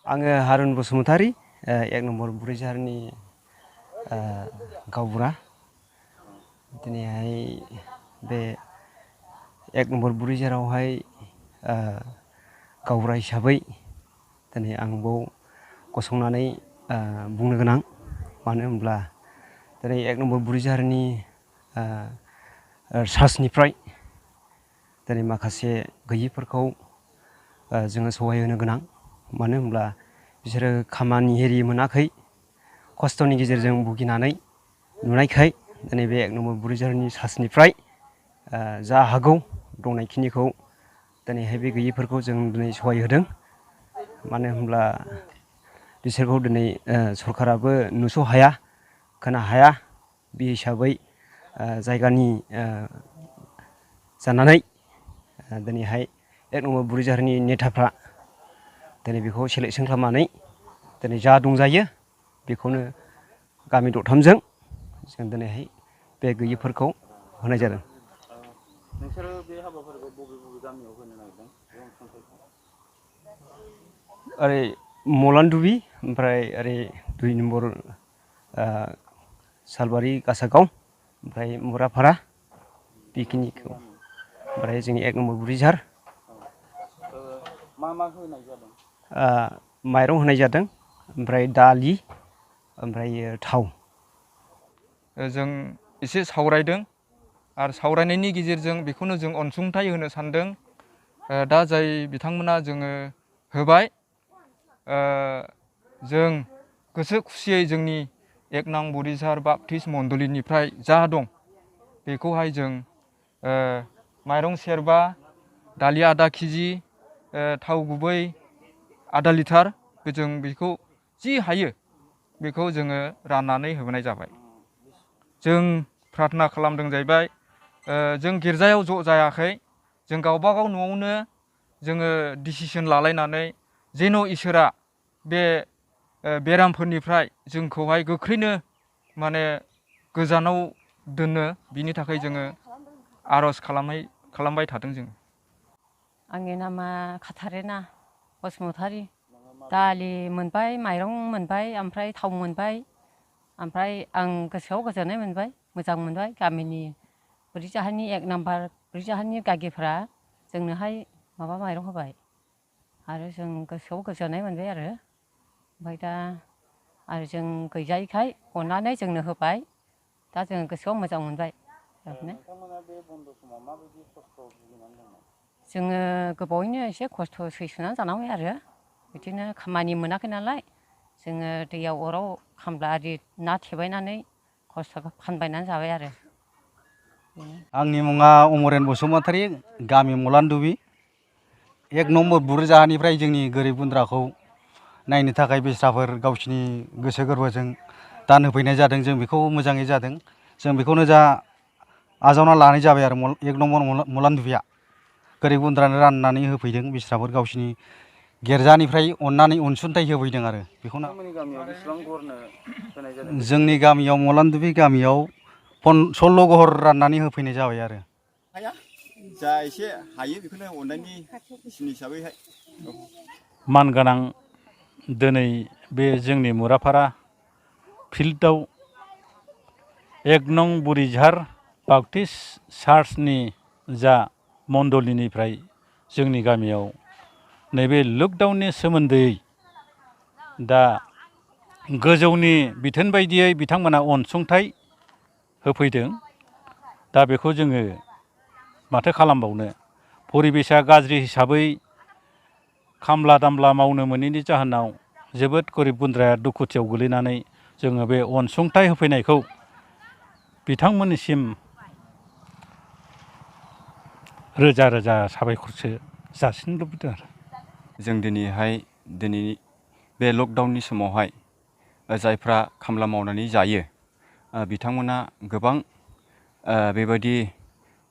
आङो हारुन बसुमतारी एक नम्बर बुरैजारनि गावबुरा दिनैहाय बे एक नम्बर बुरैजारावहाय गावबुरा हिसाबै दिनै आं बाव गसंनानै बुंनो गोनां मानो होनब्ला दिनै एक नम्बर बुरैजारनि सार्चनिफ्राय दिनै माखासे गैयिफोरखौ जोङो सहाय होनो गोनां मानो होनब्ला बिसोरो खामानि एरि मोनाखै खस्थ'नि गेजेरजों भुगिनानै नुनायखाय दिनै बे एक नम्बर बुरैजारनि सार्चनिफ्राय जा हागौ दंनायखिनिखौ दिनैहाय बे गैयिफोरखौ जों दिनै सहाय होदों मानो होनब्ला बिसोरखौ दिनै सरकाराबो नुस' हाया खोना हाया बे हिसाबै जायगानि जानानै दिनैहाय एक नम्बर बुरैजारनि नेताफ्रा दिनै बेखौ सेलेकसन खालामनानै दिनै जा दंजायो बेखौनो गामि दरथामजों जों दिनैहाय बे गैयिफोरखौ होनाय जादों। नोंसोरो बे हाबाफारिखौ बबे बबे गामियाव होनो नागिरदों बे अनसुंथाइखौ? ओरै मलानदुबि ओमफ्राय ओरै 2 नम्बर सालबारि गासागाव ओमफ्राय मुराफारा बेखिनिखौ ओमफ्राय जोंनि एक नम्बर बुरैजार मा मा होनाय जादों? माइरं होनाय जादों ओमफ्राय दालि ओमफ्राय थाव। जों एसे सावरायदों आरो सावरायनायनि गेजेरजों बेखौनो जों अनसुंथाइ होनो सानदों। दा जाय बिथांमोना जोङो होबाय जों गोसो खुसियै जोंनि एक नं बुरैजार बापटिस्ट मण्डलिनिफ्राय जा दं बेखौहाय जों माइरं सेरबा दालि आधा केजि थाव गुबै आधा लिटार जों बेखौ जि हायो बेखौ जोङो राननानै होबोनाय जाबाय। जों प्रार्थना खालामदों जाहैबाय जों गिर्जायाव ज' जायाखै जों गावबागाव न'आवनो जोङो डिसिसन लालायनानै जेन' इसोरा बे बेरामफोरनिफ्राय जोंखौहाय गोख्रैनो माने गोजानाव दोननो बिनि थाखाय जोङो आर'ज खालामबाय थादों जों। आंनि नामा काटारिना बसुमतारी। दालि मोनबाय माइरं मोनबाय ओमफ्राय थाव मोनबाय ओमफ्राय आं गोसोआव गोजोननाय मोनबाय मोजां मोनबाय गामिनि बुरैजाहारनि एक नाम्बार बुरैजाहारनि गागिफ्रा जोंनोहाय माबा माइरं होबाय आरो जों गोसोआव गोजोननाय मोनबाय आरो ओमफ्राय दा आरो जों गैजायैखाय अननानै जोंनो होबाय दा जोङो गोसोआव मोजां मोनबाय। नोंथांमोना बे बन्द' समाव माबायदि खस्थ' भुगिनानै दंमोन? जोङो गोबावैनो एसे खस्थ' सैसोनानै जानांबाय आरो बिदिनो खामानि मोनाखै नालाय जोङो दैयाव अराव खामला आरि ना थेबायनानै खस्थ' फानबायनानै जाबाय आरो। आंनि मुङा अमरेन बसुमतारी गामि मलानदुबि एक नम्बर बुरैजाहानिफ्राय जोंनि गोरिब गुन्द्राखौ नायनो थाखाय बेस्राफोर गावसिनि गोसो गोरबोजों दान होफैनाय जादों जों बेखौ मोजाङै जादों जों बेखौनो जा आजावना लानाय जाबाय आरो एक नम्बर मलानदुबिया गोरिब गुन्द्रानो राननानै होफैदों बेस्राफोर गावसिनि गिर्जानिफ्राय अननानै अनसुंथाइ होफैदों आरो बेखौनो जोंनि गामियाव मलानदुबि गामियाव 16 घर राननानै होफैनाय जाबाय आरो जा एसे हायो बेखौनो अननायनि हिसाबैहाय मानगोनां दिनै बे जोंनि मुराफारा फिल्डआव एक नं बुरैजार बापटिस्ट चार्चनि जा मण्डलिनिफ्राय जोंनि गामियाव नैबे लकडाउननि सोमोन्दै दा गोजौनि बिथोन बायदियै बिथांमोना अनसुंथाइ होफैदों। दा बेखौ जोङो माथो खालामबावनो परिबेसा गाज्रि हिसाबै खामला दामला मावनो मोनैनि जाहोनाव जोबोद गोरिब गुन्द्राया दुखुथियाव गोलैनानै जोङो बे अनसुंथाइ होफैनायखौ बिथांमोननिसिम रोजा रोजा साबायखरसो जासिनो लुबैदों आरो। जों दिनै बे लकडाउननि समावहाय जायफ्रा खामला मावनानै जायो बिथांमोना गोबां बेबायदि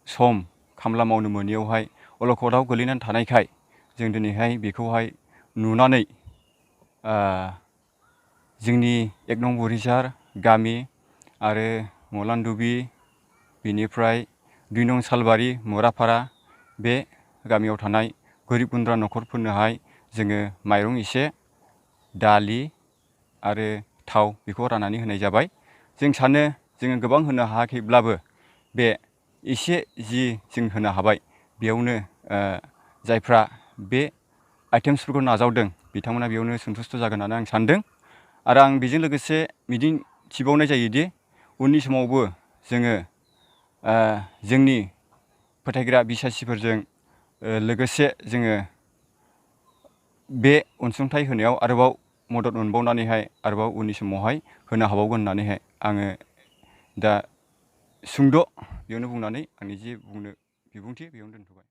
सम खामला मावनो मोनैयावहाय अलखदाव गोलैनानै थानायखाय जों दिनैहाय बेखौहाय नुनानै जोंनि एक नं बुरैजार गामि आरो मलानदुबि बेनिफ्राय 2 नं सालबारि मुराफारा बे गामियाव थानाय गोरिब गुन्द्रा न'खरफोरनोहाय जोङो माइरं एसे दालि आरो थाव बेखौ राननानै होनाय जाबाय। जों सानो जोङो गोबां होनो हायाखैब्लाबो बे एसे जि जों होनो हाबाय बेयावनो जायफ्रा बे आइटेम्सफोरखौ नाजावदों बिथांमोना बेयावनो सन्तुष्ट' जागोन होननानै आं सानदों। आरो आं बेजों लोगोसे मिजिंथिबावनाय जायोदि उननि समावबो जोङो जोंनि फोथायग्रा बिसासिफोरजों लोगोसे जोङो बे अनसुंथाइ होनायाव आरोबाव मदद मोनबावनानैहाय आरोबाव उननि समावहाय होनो हाबावगोन होननानैहाय आङो दा सुंद' बेयावनो बुंनानै आंनि जि बुंनो बिबुंथि बेयावनो दोनथ'बाय।